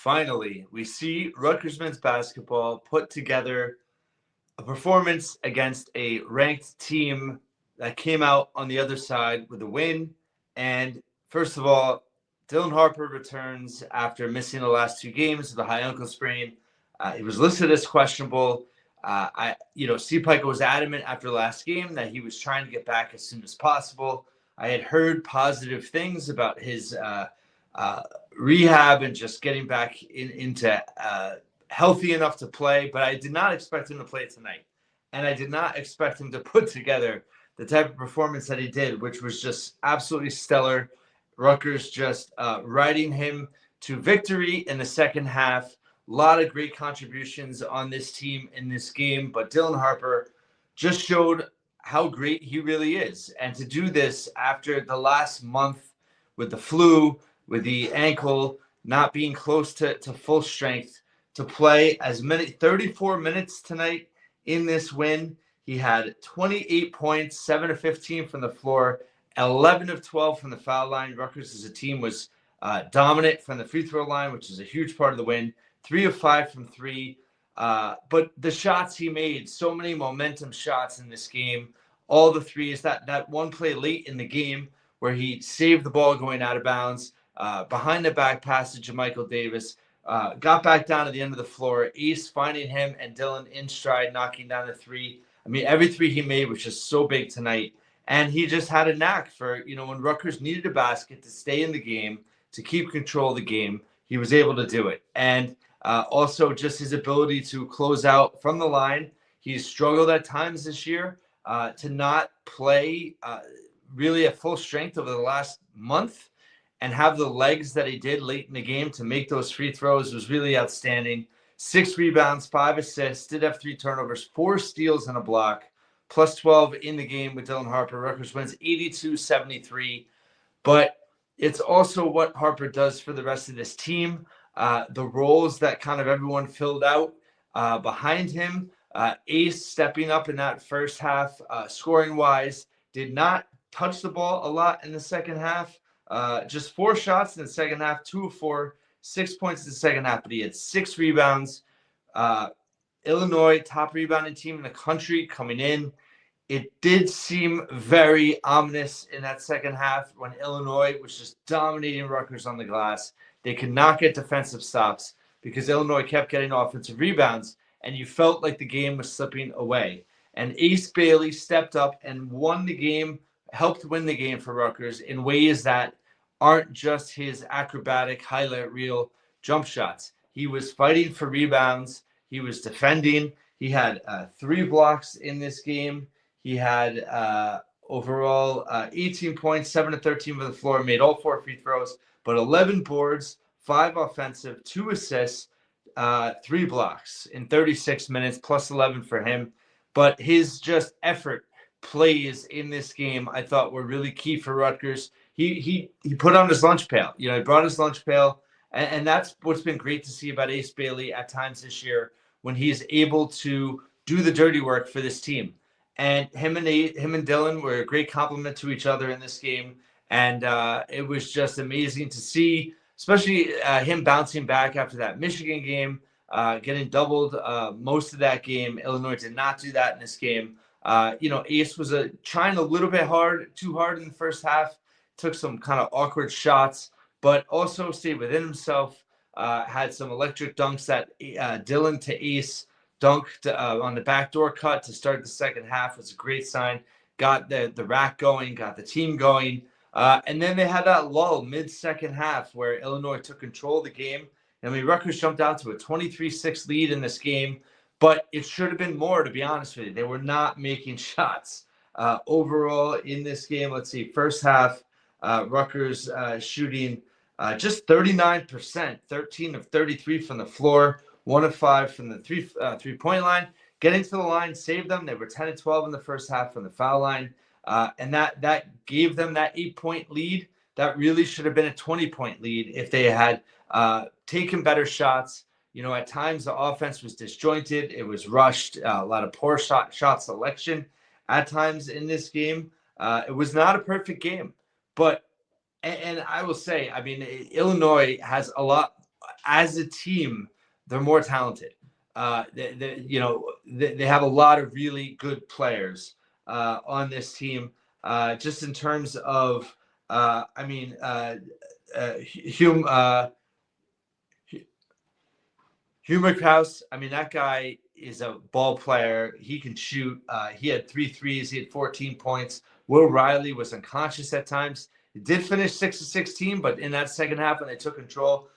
finally, we see Rutgers men's basketball put together a performance against a ranked team that came out on the other side with a win. And first of all, Dylan Harper returns after missing the last two games with a high ankle sprain. He was listed as questionable. Steve Pico was adamant after the last game that he was trying to get back as soon as possible. I had heard positive things about his uh, rehab and just getting back into healthy enough to play, but I did not expect him to play tonight. And I did not expect him to put together the type of performance that he did, which was just absolutely stellar. Rutgers just riding him to victory in the second half. A lot of great contributions on this team in this game, but Dylan Harper just showed how great he really is. And to do this after the last month with the flu, with the ankle, not being close to full strength, to play as many 34 minutes tonight in this win. He had 28 points, 7 of 15 from the floor, 11 of 12 from the foul line. Rutgers as a team was dominant from the free throw line, which is a huge part of the win. 3 of 5 from three. But the shots he made, so many momentum shots in this game, all the threes, that one play late in the game where he saved the ball going out of bounds, behind the back pass to Jermichael Davis, got back down to the end of the floor. Ace finding him and Dylan in stride, knocking down the three. I mean, every three he made was just so big tonight. And he just had a knack for, when Rutgers needed a basket to stay in the game, to keep control of the game, he was able to do it. And also just his ability to close out from the line. He's struggled at times this year to not play really at full strength over the last month, and have the legs that he did late in the game to make those free throws was really outstanding. 6 rebounds, 5 assists, did have 3 turnovers, 4 steals and a block, plus 12 in the game with Dylan Harper. Rutgers wins 82-73. But it's also what Harper does for the rest of this team. The roles that kind of everyone filled out behind him. Ace stepping up in that first half, scoring-wise, did not touch the ball a lot in the second half. Just 4 shots in the second half, 2 of 4, 6 points in the second half, but he had 6 rebounds. Illinois, top rebounding team in the country coming in. It did seem very ominous in that second half when Illinois was just dominating Rutgers on the glass. They could not get defensive stops because Illinois kept getting offensive rebounds, and you felt like the game was slipping away. And Ace Bailey stepped up and won the game, helped win the game for Rutgers in ways that aren't just his acrobatic highlight reel jump shots. He was fighting for rebounds. He was defending. He had 3 blocks in this game. He had overall 18 points, 7 of 13 from the floor, made all 4 free throws, but 11 boards, 5 offensive, 2 assists, 3 blocks in 36 minutes, plus 11 for him. But his just effort plays in this game, I thought, were really key for Rutgers. He put on his lunch pail. He brought his lunch pail, and that's what's been great to see about Ace Bailey at times this year when he's able to do the dirty work for this team. And him and Dylan were a great compliment to each other in this game, and it was just amazing to see, especially him bouncing back after that Michigan game, getting doubled most of that game. Illinois did not do that in this game. Ace was trying a little bit too hard in the first half, took some kind of awkward shots, but also stayed within himself, had some electric dunks that Dylan to Ace dunked on the backdoor cut to start the second half was a great sign. Got the rack going, got the team going. And then they had that lull mid-second half where Illinois took control of the game. I mean, Rutgers jumped out to a 23-6 lead in this game, but it should have been more, to be honest with you. They were not making shots. Overall in this game, let's see, first half, Rutgers shooting just 39%, 13 of 33 from the floor, 1 of 5 from the three-point line. Getting to the line saved them. They were 10 of 12 in the first half from the foul line. And that gave them that 8-point lead. That really should have been a 20-point lead if they had taken better shots. At times the offense was disjointed. It was rushed, a lot of poor shot selection at times in this game. It was not a perfect game. But, and I will say, I mean, Illinois has a lot as a team, they're more talented. They have a lot of really good players on this team. Just in terms of, Hume. Huber Kraus, I mean, that guy is a ball player. He can shoot. He had 3 threes. He had 14 points. Will Riley was unconscious at times. He did finish 6 of 16, but in that second half when they took control,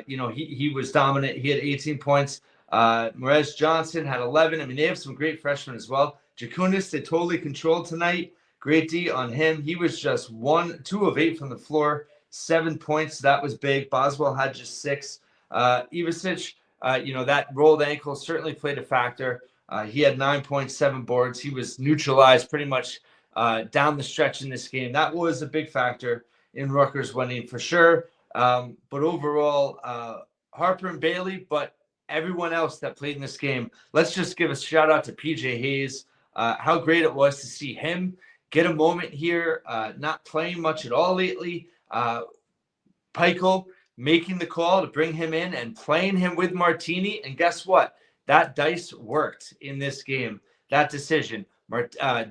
he was dominant. He had 18 points. Morez Johnson had 11. I mean, they have some great freshmen as well. Jakunis, they totally controlled tonight. Great D on him. He was just 2 of 8 from the floor, 7 points. That was big. Boswell had just 6. Ivasic, that rolled ankle certainly played a factor. He had 9.7 boards. He was neutralized pretty much down the stretch in this game. That was a big factor in Rutgers winning for sure. But overall, Harper and Bailey, but everyone else that played in this game, let's just give a shout out to PJ Hayes. How great it was to see him get a moment here, not playing much at all lately. Peichel making the call to bring him in and playing him with Martini. And guess what? That dice worked in this game, that decision.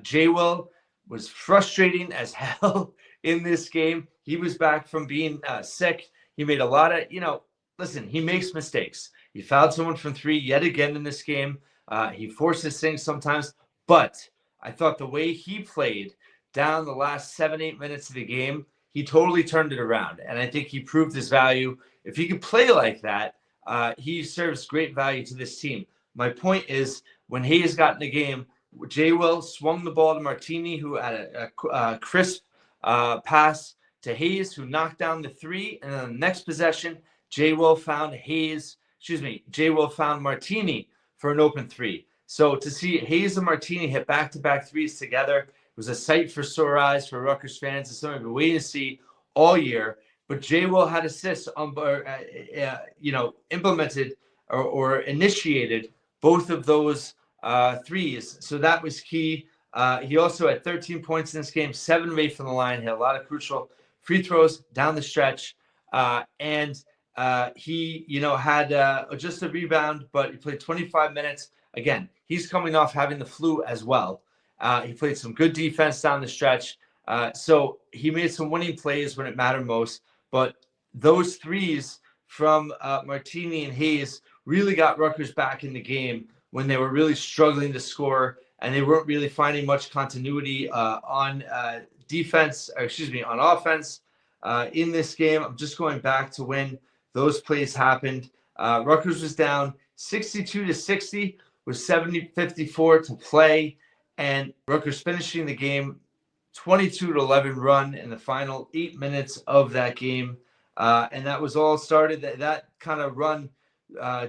J-Will was frustrating as hell in this game. He was back from being sick. He made a lot of, listen, he makes mistakes. He fouled someone from 3 yet again in this game. He forces things sometimes. But I thought the way he played down the last 7-8 minutes of the game, he totally turned it around, and I think he proved his value. If he could play like that, he serves great value to this team. My point is, when Hayes got in the game, J. Will swung the ball to Martini, who had a crisp pass to Hayes, who knocked down the 3, and then the next possession, J. Will found Martini for an open 3. So to see Hayes and Martini hit back-to-back 3s together, was a sight for sore eyes for Rutgers fans. It's something we've been waiting to see all year. But J. Will had assists implemented or initiated both of those 3s. So that was key. He also had 13 points in this game, 7 of 8 from the line. He had a lot of crucial free throws down the stretch. And he, had just a rebound, but he played 25 minutes. Again, he's coming off having the flu as well. He played some good defense down the stretch. So he made some winning plays when it mattered most. But those 3s from Martini and Hayes really got Rutgers back in the game when they were really struggling to score and they weren't really finding much continuity on offense in this game. I'm just going back to when those plays happened. Rutgers was down 62-60 with 54 to play. And Rutgers finishing the game 22-11 run in the final 8 minutes of that game. And that was all started, that kind of run.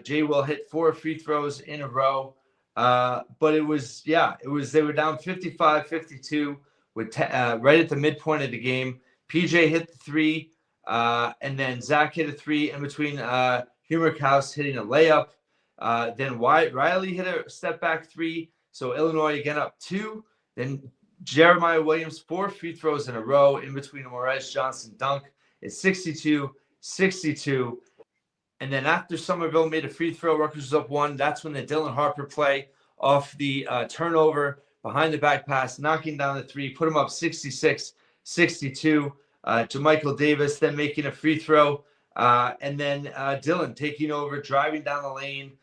J. Will hit 4 free throws in a row. But they were down 55-52 with right at the midpoint of the game. PJ hit the 3, and then Zach hit a 3 in between Humerkaus hitting a layup. Then Riley hit a step back 3. So Illinois again up 2. Then Jeremiah Williams, 4 free throws in a row in between a Morez Johnson dunk. It's 62-62. And then after Somerville made a free throw, Rutgers was up 1. That's when the Dylan Harper play off the turnover behind the back pass, knocking down the 3, put him up 66-62. JaMychal Davis then making a free throw. And then Dylan taking over, driving down the lane.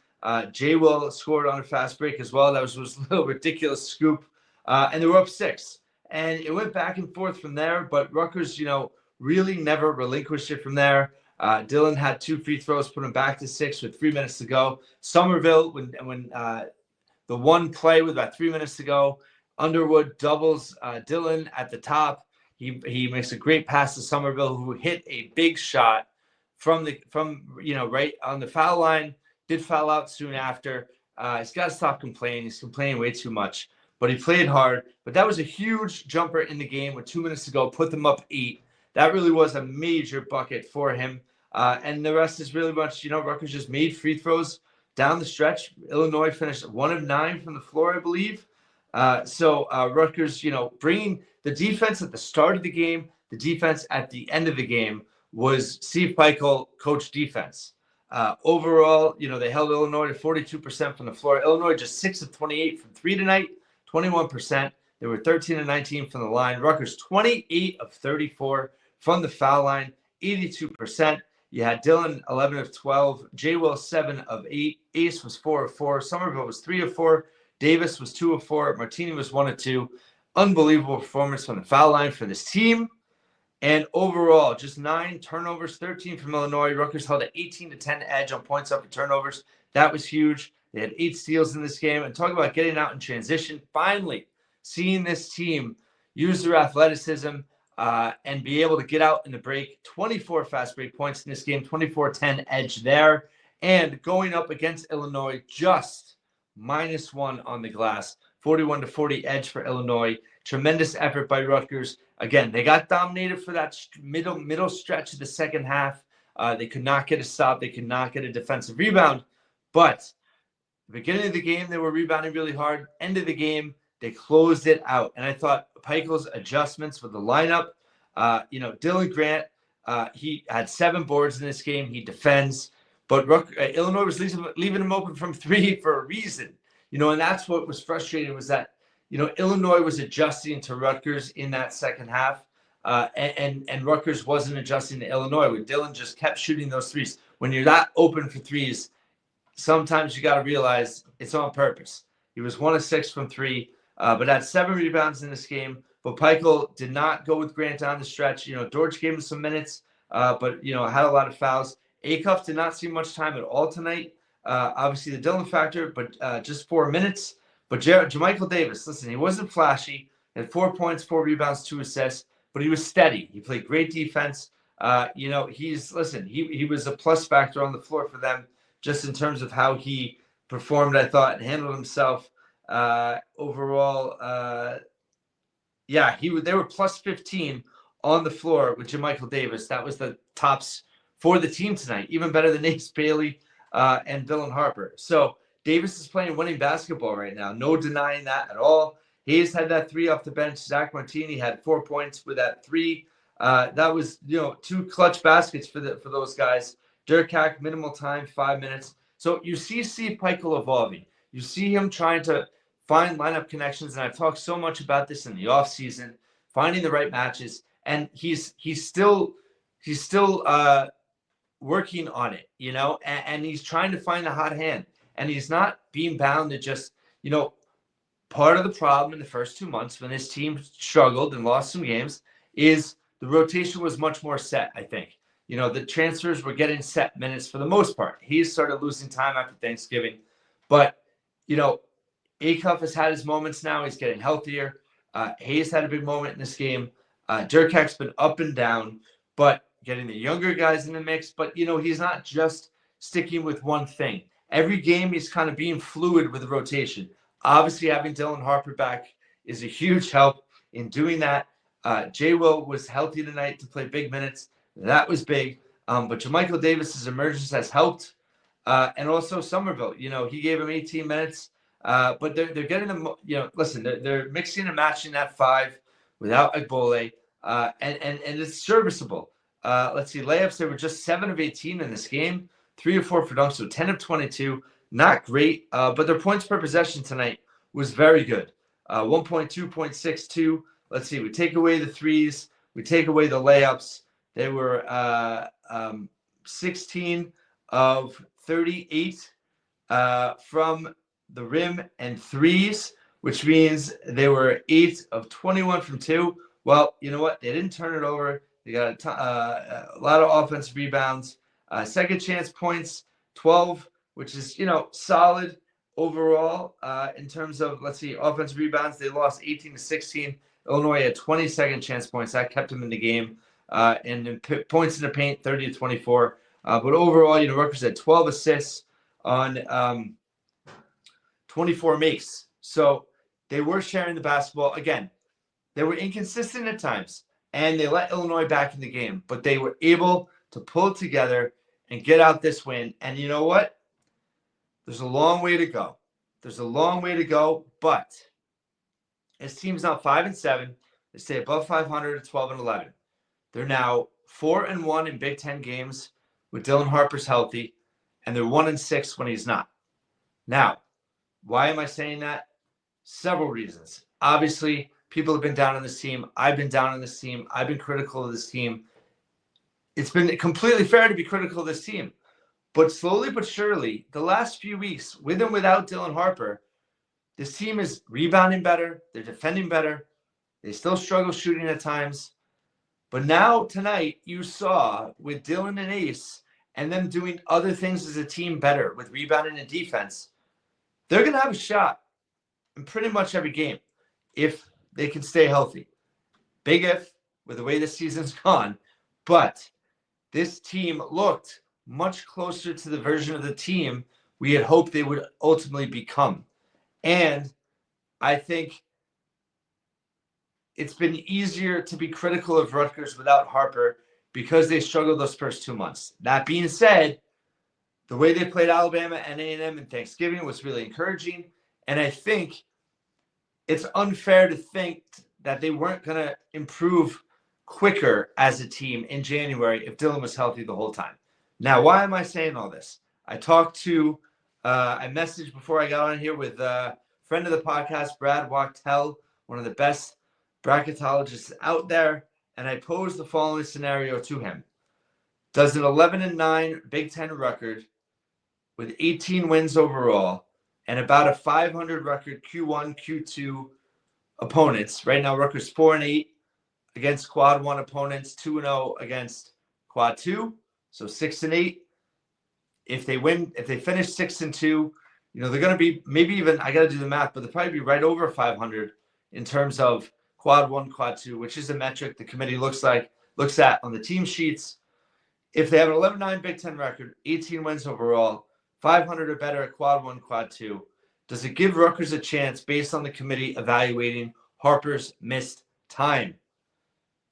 J. Will scored on a fast break as well. That was a little ridiculous scoop. And they were up 6. And it went back and forth from there. But Rutgers, really never relinquished it from there. Dylan had 2 free throws, put him back to 6 with 3 minutes to go. Somerville, when the one play with about 3 minutes to go, Underwood doubles Dylan at the top. He makes a great pass to Somerville, who hit a big shot from right on the foul line. Did foul out soon after. He's got to stop complaining. He's complaining way too much. But he played hard. But that was a huge jumper in the game with 2 minutes to go. Put them up 8. That really was a major bucket for him. And the rest is really much, Rutgers just made free throws down the stretch. Illinois finished 1 of 9 from the floor, I believe. So Rutgers, bringing the defense at the start of the game, the defense at the end of the game was Steve Peichel coach defense. Overall, they held Illinois to 42% from the floor. Illinois just 6 of 28 from three tonight, 21%. They were 13 of 19 from the line. Rutgers 28 of 34 from the foul line, 82%. You had Dillon 11 of 12, J. Will 7 of 8, Ace was 4 of 4, Somerville was 3 of 4, Davis was 2 of 4, Martini was 1 of 2. Unbelievable performance from the foul line for this team. And overall, just 9 turnovers, 13 from Illinois. Rutgers held an 18-10 edge on points off of turnovers. That was huge. They had 8 steals in this game. And talk about getting out in transition. Finally, seeing this team use their athleticism and be able to get out in the break. 24 fast break points in this game, 24-10 edge there. And going up against Illinois, just -1 on the glass. 41-40 edge for Illinois. Tremendous effort by Rutgers. Again, they got dominated for that middle stretch of the second half. They could not get a stop. They could not get a defensive rebound. But the beginning of the game, they were rebounding really hard. End of the game, they closed it out. And I thought Pikel's adjustments with the lineup, Dylan Grant, he had 7 boards in this game. He defends. But Illinois was leaving him open from 3 for a reason. And that's what was frustrating was that, Illinois was adjusting to Rutgers in that second half, and Rutgers wasn't adjusting to Illinois. When Dillon just kept shooting those threes. When you're that open for threes, sometimes you got to realize it's on purpose. He was 1 of 6 from 3, but had 7 rebounds in this game. But Pikel did not go with Grant down the stretch. George gave him some minutes, but had a lot of fouls. Acuff did not see much time at all tonight. Obviously the Dillon factor, but just 4 minutes. But Jermichael Davis, listen, he wasn't flashy. He had 4 points, 4 rebounds, 2 assists, but he was steady. He played great defense. He was a plus factor on the floor for them, just in terms of how he performed, I thought, and handled himself. Overall, they were plus 15 on the floor with Jermichael Davis. That was the tops for the team tonight, even better than Ace Bailey and Dylan Harper. So Davis is playing winning basketball right now. No denying that at all. Hayes had that 3 off the bench. Zach Martini had 4 points with that 3. That was, 2 clutch baskets for those guys. Dirk Hack, minimal time, 5 minutes. So you see Steve Pikel evolving. You see him trying to find lineup connections, and I've talked so much about this in the offseason, finding the right matches, and he's still working on it, and he's trying to find a hot hand. And he's not being bound to just, part of the problem in the first 2 months when this team struggled and lost some games is the rotation was much more set, I think. The transfers were getting set minutes for the most part. He started losing time after Thanksgiving. But, Acuff has had his moments now. He's getting healthier. Hayes had a big moment in this game. Dirk Hack's been up and down, but getting the younger guys in the mix. But, he's not just sticking with one thing. Every game, he's kind of being fluid with the rotation. Obviously, having Dylan Harper back is a huge help in doing that. J. Will was healthy tonight to play big minutes. That was big. But Jermichael Davis's emergence has helped. And also Somerville, he gave him 18 minutes. But they're getting them, listen, they're mixing and matching that 5 without Agbole. And it's serviceable. Let's see, layups, they were just 7 of 18 in this game. 3 of 4 for dunks, so 10 of 22. Not great, but their points per possession tonight was very good. 1.2.62. Let's see, we take away the threes. We take away the layups. They were 16 of 38 from the rim and threes, which means they were 8 of 21 from 2. Well, you know what? They didn't turn it over. They got a lot of offensive rebounds. Second chance points, 12, which is, solid overall in terms of, let's see, offensive rebounds. They lost 18-16. Illinois had 20 second chance points. That kept them in the game. And then points in the paint, 30-24. But overall, Rutgers had 12 assists on 24 makes. So they were sharing the basketball. Again, they were inconsistent at times, and they let Illinois back in the game. But they were able to pull it together and get out this win. And you know what? There's a long way to go. But this team's now 5-7. They stay above 500 at 12-11. They're now 4-1 in Big Ten games with Dylan Harper's healthy. and they're 1-6 when he's not. Now, why am I saying that? Several reasons. Obviously, people have been down on this team. I've been down on this team. I've been critical of this team. It's been completely fair to be critical of this team. But slowly but surely, the last few weeks, with and without Dylan Harper, this team is rebounding better. They're defending better. They still struggle shooting at times. But now, tonight, you saw with Dylan and Ace and them doing other things as a team better with rebounding and defense, they're going to have a shot in pretty much every game if they can stay healthy. Big if with the way the season's gone. But this team looked much closer to the version of the team we had hoped they would ultimately become. And I think it's been easier to be critical of Rutgers without Harper because they struggled those first 2 months. That being said, the way they played Alabama and A&M in Thanksgiving was really encouraging. And I think it's unfair to think that they weren't going to improve quicker as a team in January if Dylan was healthy the whole time. Now, why am I saying all this? I messaged before I got on here with a friend of the podcast, Brad Wachtel, one of the best bracketologists out there, and I posed the following scenario to him. Does an 11-9 Big Ten record with 18 wins overall and about a 500 record Q1, Q2 opponents. Right now, Rutgers 4-8 against quad 1 opponents, 2-0 against quad 2, so 6-8. If they finish 6-2, they're going to be maybe even, I got to do the math, but they'll probably be right over 500 in terms of quad 1, quad 2, which is a metric the committee looks at on the team sheets. If they have an 11-9 Big Ten record, 18 wins overall, 500 or better at quad 1, quad 2, does it give Rutgers a chance based on the committee evaluating Harper's missed time?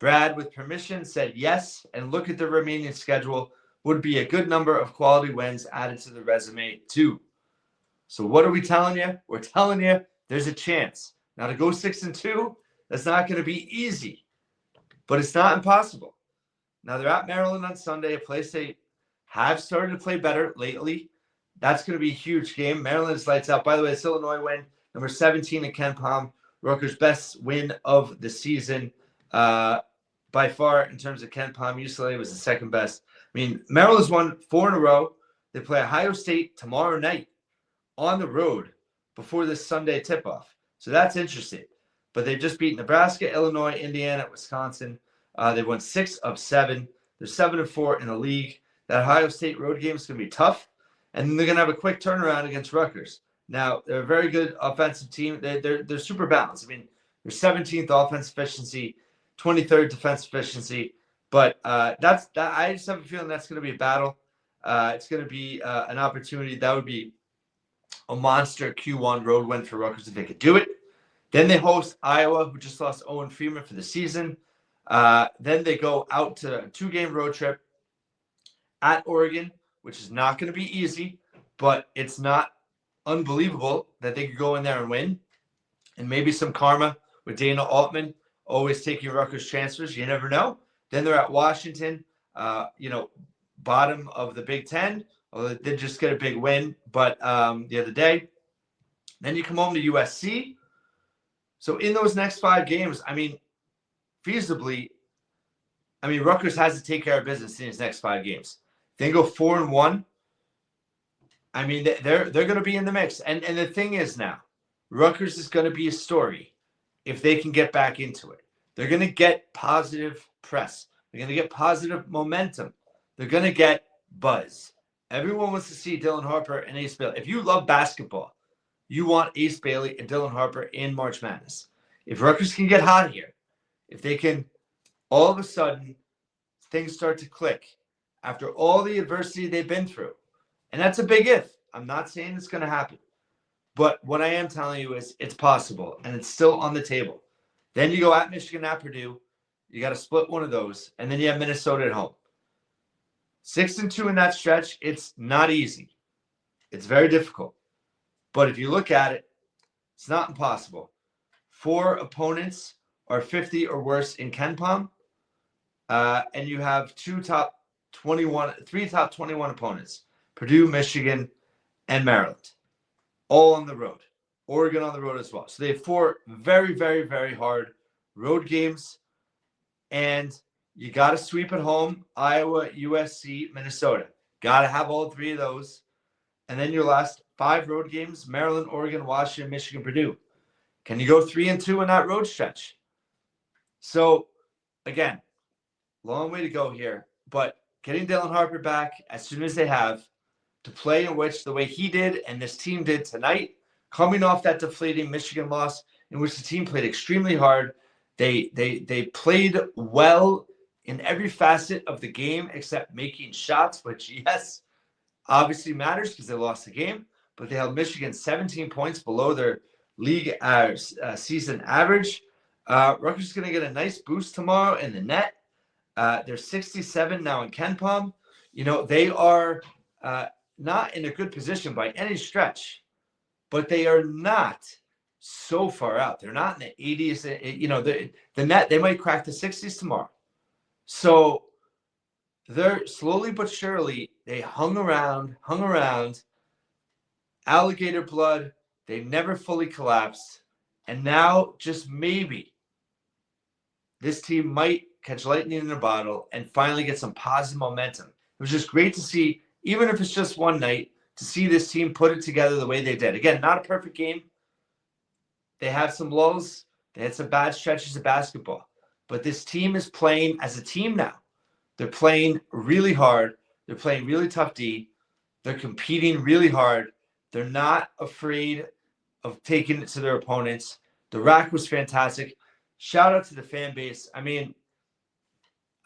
Brad, with permission, said yes, and look at the remaining schedule, would be a good number of quality wins added to the resume too. So what are we telling you? We're telling you there's a chance. Now to go 6-2, that's not going to be easy, but it's not impossible. Now they're at Maryland on Sunday, a place they have started to play better lately. That's going to be a huge game. Maryland is lights out. By the way, it's Illinois win, number 17 in Ken Palm. Rutgers' best win of the season by far in terms of Ken Palm. UCLA was the second best. I mean, Maryland's won 4 in a row. They play Ohio State tomorrow night on the road before this Sunday tip-off. So that's interesting. But they've just beat Nebraska, Illinois, Indiana, Wisconsin. They won 6 of 7. They're 7-4 in the league. That Ohio State road game is going to be tough. And then they're going to have a quick turnaround against Rutgers. Now, they're a very good offensive team. They're super balanced. I mean, they're 17th offense efficiency, 23rd defense efficiency. But I just have a feeling that's going to be a battle. It's going to be an opportunity. That would be a monster Q1 road win for Rutgers if they could do it. Then they host Iowa, who just lost Owen Freeman for the season. Then they go out to a 2-game road trip at Oregon, which is not going to be easy, but it's not unbelievable that they could go in there and win. And maybe some karma with Dana Altman always taking Rutgers transfers. You never know. Then they're at Washington, bottom of the Big Ten. Although they did just get a big win, but the other day. Then you come home to USC. So in those next 5 games, feasibly, Rutgers has to take care of business in these next 5 games. They go 4-1. They're going to be in the mix. And the thing is now, Rutgers is going to be a story if they can get back into it. They're going to get positive press. They're going to get positive momentum. They're going to get buzz. Everyone wants to see Dylan Harper and Ace Bailey. If you love basketball, you want Ace Bailey and Dylan Harper in March Madness. If Rutgers can get hot here, if they can, all of a sudden, things start to click after all the adversity they've been through. And that's a big if. I'm not saying it's going to happen. But what I am telling you is it's possible, and it's still on the table. Then you go at Michigan, at Purdue. You got to split one of those, and then you have Minnesota at home. 6-2 in that stretch, it's not easy. It's very difficult. But if you look at it, it's not impossible. 4 opponents are 50 or worse in Ken Palm, and you have 3 top 21 opponents. Purdue, Michigan, and Maryland, all on the road. Oregon on the road as well. So they have 4 very, very, very hard road games. And you got to sweep at home: Iowa, USC, Minnesota. Got to have all 3 of those. And then your last 5 road games: Maryland, Oregon, Washington, Michigan, Purdue. Can you go 3-2 in that road stretch? So, again, long way to go here. But getting Dylan Harper back as soon as they have to play in which the way he did and this team did tonight, coming off that deflating Michigan loss in which the team played extremely hard. They played well in every facet of the game except making shots, which, yes, obviously matters because they lost the game. But they held Michigan 17 points below their league season average. Rutgers is going to get a nice boost tomorrow in the net. They're 67 now in KenPom. They are not in a good position by any stretch, but they are not so far out. They're not in the 80s. The net, they might crack the 60s tomorrow. So they're slowly but surely, they hung around, alligator blood. They never fully collapsed. And now, just maybe, this team might catch lightning in a bottle and finally get some positive momentum. It was just great to see, even if it's just one night, to see this team put it together the way they did. Again, not a perfect game. They have some lulls. They had some bad stretches of basketball. But this team is playing as a team now. They're playing really hard. They're playing really tough D. They're competing really hard. They're not afraid of taking it to their opponents. The rack was fantastic. Shout out to the fan base. I mean,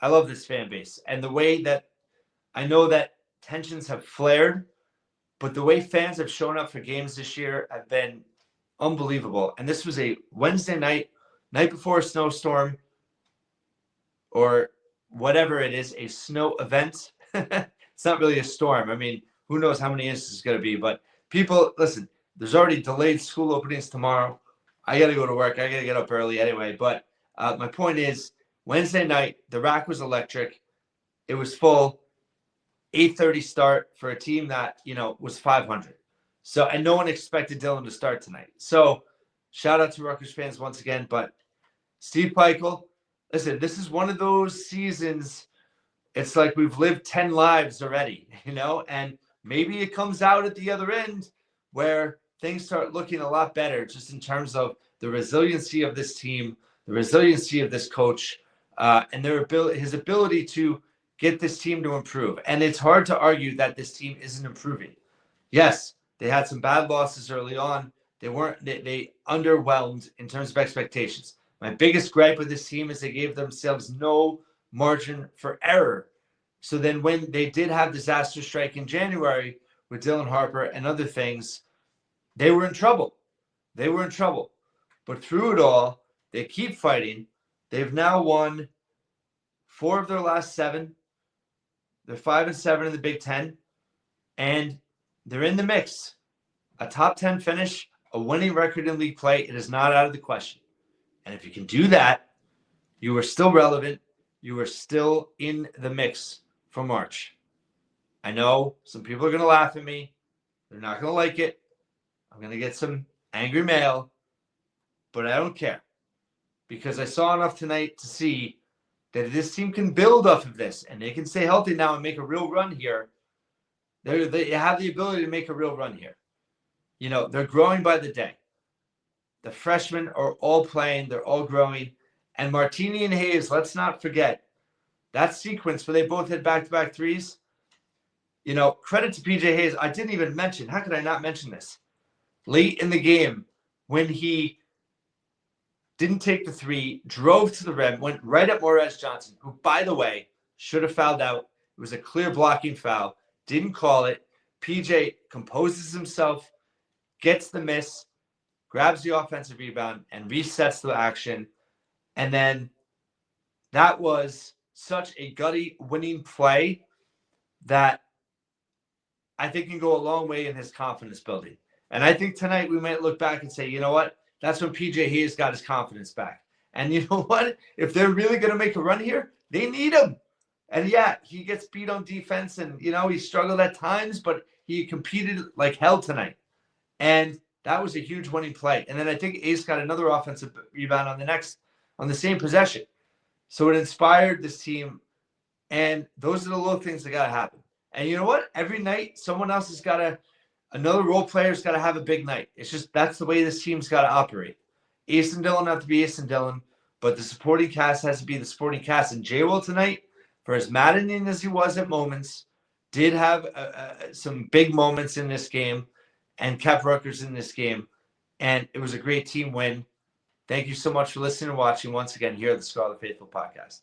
I love this fan base. And the way that I know that tensions have flared, but the way fans have shown up for games this year have been unbelievable. And this was a Wednesday night before a snowstorm or whatever it is, a snow event. It's not really a storm. I mean, who knows how many inches it's going to be. But people, listen, there's already delayed school openings tomorrow. I got to go to work. I got to get up early anyway. But my point is, Wednesday night, the rack was electric. It was full. 8:30 start for a team that, was 500. So, and no one expected Dylan to start tonight. So, shout out to Rutgers fans once again. But Steve Peichel, listen, this is one of those seasons. It's like we've lived 10 lives already, and maybe it comes out at the other end where things start looking a lot better just in terms of the resiliency of this team, the resiliency of this coach, and his ability to get this team to improve. And it's hard to argue that this team isn't improving. Yes, they had some bad losses early on. They underwhelmed in terms of expectations. My biggest gripe with this team is they gave themselves no margin for error. So then when they did have disaster strike in January with Dylan Harper and other things, they were in trouble. But through it all, they keep fighting. They've now won 4 of their last 7. They're 5-7 in the Big Ten, and they're in the mix. A top 10 finish, a winning record in league play, it is not out of the question. And if you can do that, you are still relevant. You are still in the mix for March. I know some people are going to laugh at me. They're not going to like it. I'm going to get some angry mail, but I don't care because I saw enough tonight to see that this team can build off of this and they can stay healthy now and make a real run here. They have the ability to make a real run here. They're growing by the day. The freshmen are all playing. They're all growing. And Martini and Hayes, let's not forget, that sequence where they both hit back-to-back threes, credit to PJ Hayes. I didn't even mention, how could I not mention this? Late in the game, when he didn't take the 3, drove to the rim, went right at Morez Johnson, who, by the way, should have fouled out. It was a clear blocking foul. Didn't call it. PJ composes himself, gets the miss, grabs the offensive rebound, and resets the action. And then that was such a gutty winning play that I think can go a long way in his confidence building. And I think tonight we might look back and say, you know what? That's when PJ Hayes got his confidence back. And you know what? If they're really going to make a run here, they need him. And yeah, he gets beat on defense, and he struggled at times, but he competed like hell tonight. And that was a huge winning play. And then I think Ace got another offensive rebound on the same possession. So it inspired this team. And those are the little things that gotta happen. And you know what? Every night, someone else has another role player's gotta have a big night. It's just that's the way this team's gotta operate. Ace and Dylan have to be Ace and Dylan, but the supporting cast has to be the supporting cast. And J. Will tonight, for as maddening as he was at moments, did have some big moments in this game and kept Rutgers in this game. And it was a great team win. Thank you so much for listening and watching once again here at the Scarlet Faithful podcast.